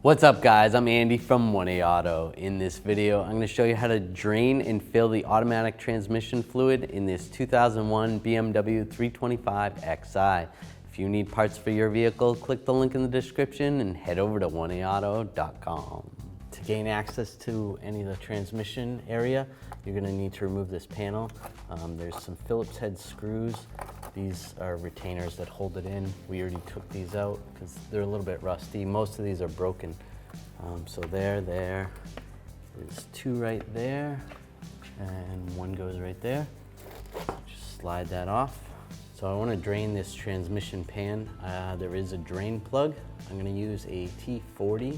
What's up guys, I'm Andy from 1A Auto. In this video, I'm going to show you how to drain and fill the automatic transmission fluid in this 2001 BMW 325Xi. If you need parts for your vehicle, click the link in the description and head over to 1aauto.com. To gain access to any of the transmission area, you're going to need to remove this panel. There's some Phillips head screws. These are retainers that hold it in. We already took these out because they're a little bit rusty. Most of these are broken. So there's two right there, and one goes right there. Just slide that off. So I want to drain this transmission pan. There is a drain plug. I'm going to use a T40.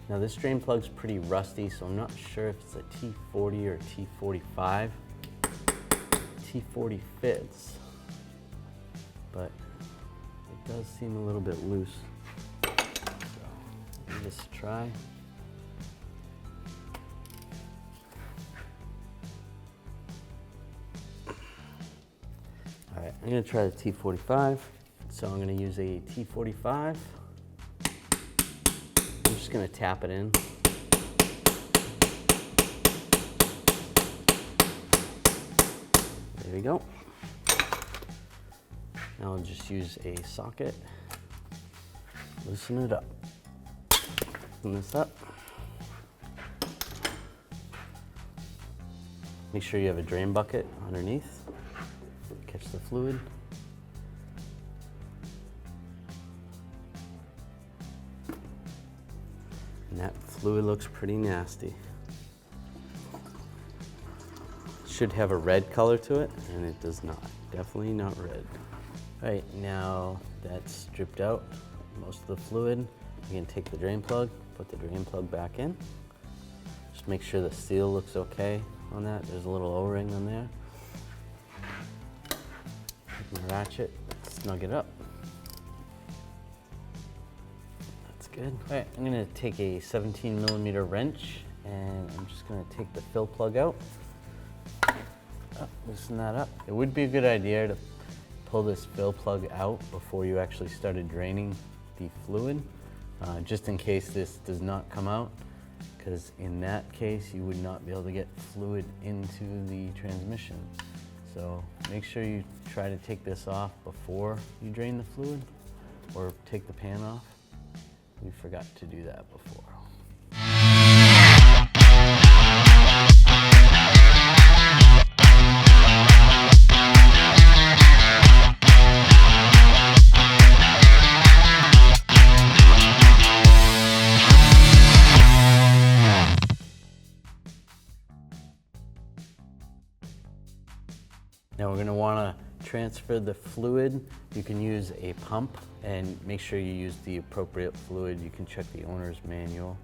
Now this drain plug's pretty rusty, so I'm not sure if it's a T40 or T45. T40 fits, but it does seem a little bit loose. So give this a try. All right, I'm gonna try the T45. So I'm gonna use a T45. I'm just gonna tap it in. There we go. Now I'll just use a socket, loosen it up, loosen this up. Make sure you have a drain bucket underneath, catch the fluid. And that fluid looks pretty nasty. It should have a red color to it, and it does not. Definitely not red. All right, now that's dripped out most of the fluid. You can take the drain plug, put the drain plug back in. Just make sure the seal looks okay on that. There's a little O-ring on there. Take my ratchet, snug it up. That's good. All right, I'm gonna take a 17mm wrench and I'm just gonna take the fill plug out. Loosen that up. It would be a good idea to pull this fill plug out before you actually started draining the fluid, just in case this does not come out, because in that case you would not be able to get fluid into the transmission. So make sure you try to take this off before you drain the fluid or take the pan off. We forgot to do that before. Now we're going to want to transfer the fluid. You can use a pump and make sure you use the appropriate fluid. You can check the owner's manual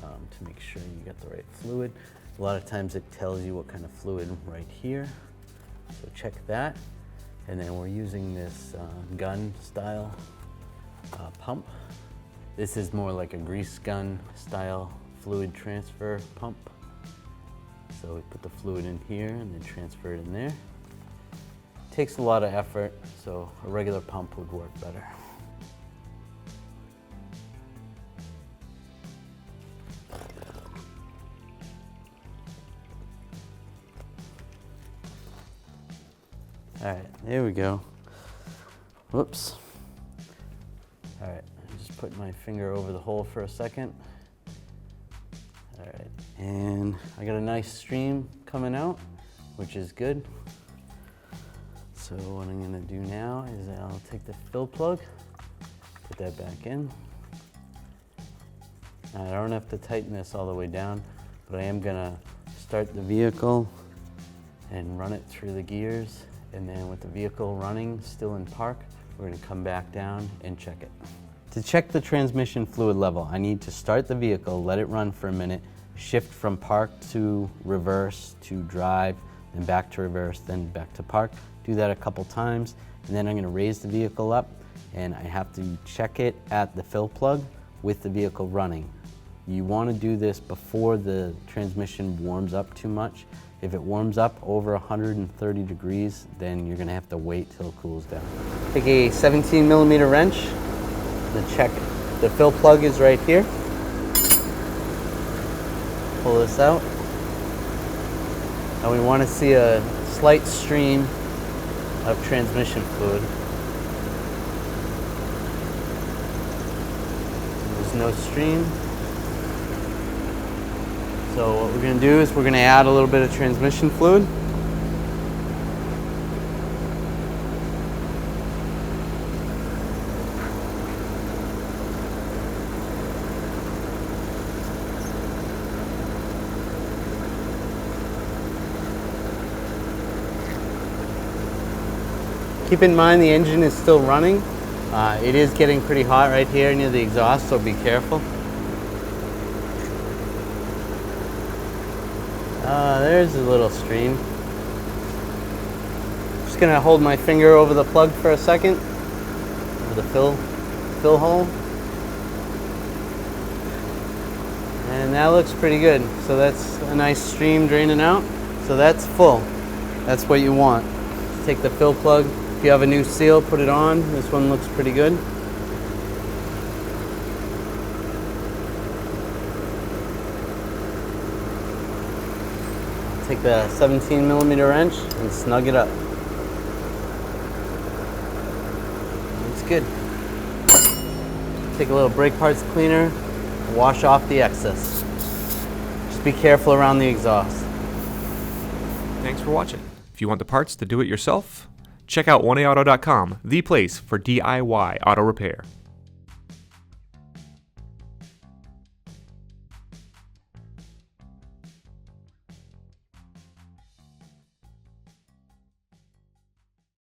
to make sure you get the right fluid. A lot of times it tells you what kind of fluid right here. So check that. And then we're using this gun style pump. This is more like a grease gun style fluid transfer pump. So we put the fluid in here and then transfer it in there. Takes a lot of effort, so a regular pump would work better. All right, there we go. Whoops. All right, I just put my finger over the hole for a second. All right, and I got a nice stream coming out, which is good. So what I'm gonna do now is I'll take the fill plug, put that back in. Now I don't have to tighten this all the way down, but I am gonna start the vehicle and run it through the gears. And then with the vehicle running, still in park, we're gonna come back down and check it. To check the transmission fluid level, I need to start the vehicle, let it run for a minute, shift from park to reverse to drive, then back to reverse, then back to park. Do that a couple times, and then I'm gonna raise the vehicle up, and I have to check it at the fill plug with the vehicle running. You wanna do this before the transmission warms up too much. If it warms up over 130 degrees, then you're gonna have to wait till it cools down. Take a 17mm wrench, and check the fill plug is right here. Pull this out. And we want to see a slight stream of transmission fluid. There's no stream. So what we're going to do is we're going to add a little bit of transmission fluid. Keep in mind the engine is still running. It is getting pretty hot right here near the exhaust, so be careful. There's a little stream. Just gonna hold my finger over the plug for a second, over the fill hole. And that looks pretty good. So that's a nice stream draining out. So that's full. That's what you want. Take the fill plug. If you have a new seal, put it on. This one looks pretty good. Take the 17mm wrench and snug it up. Looks good. Take a little brake parts cleaner, wash off the excess. Just be careful around the exhaust. Thanks for watching. If you want the parts to do it yourself, check out oneauto.com, the place for DIY auto repair.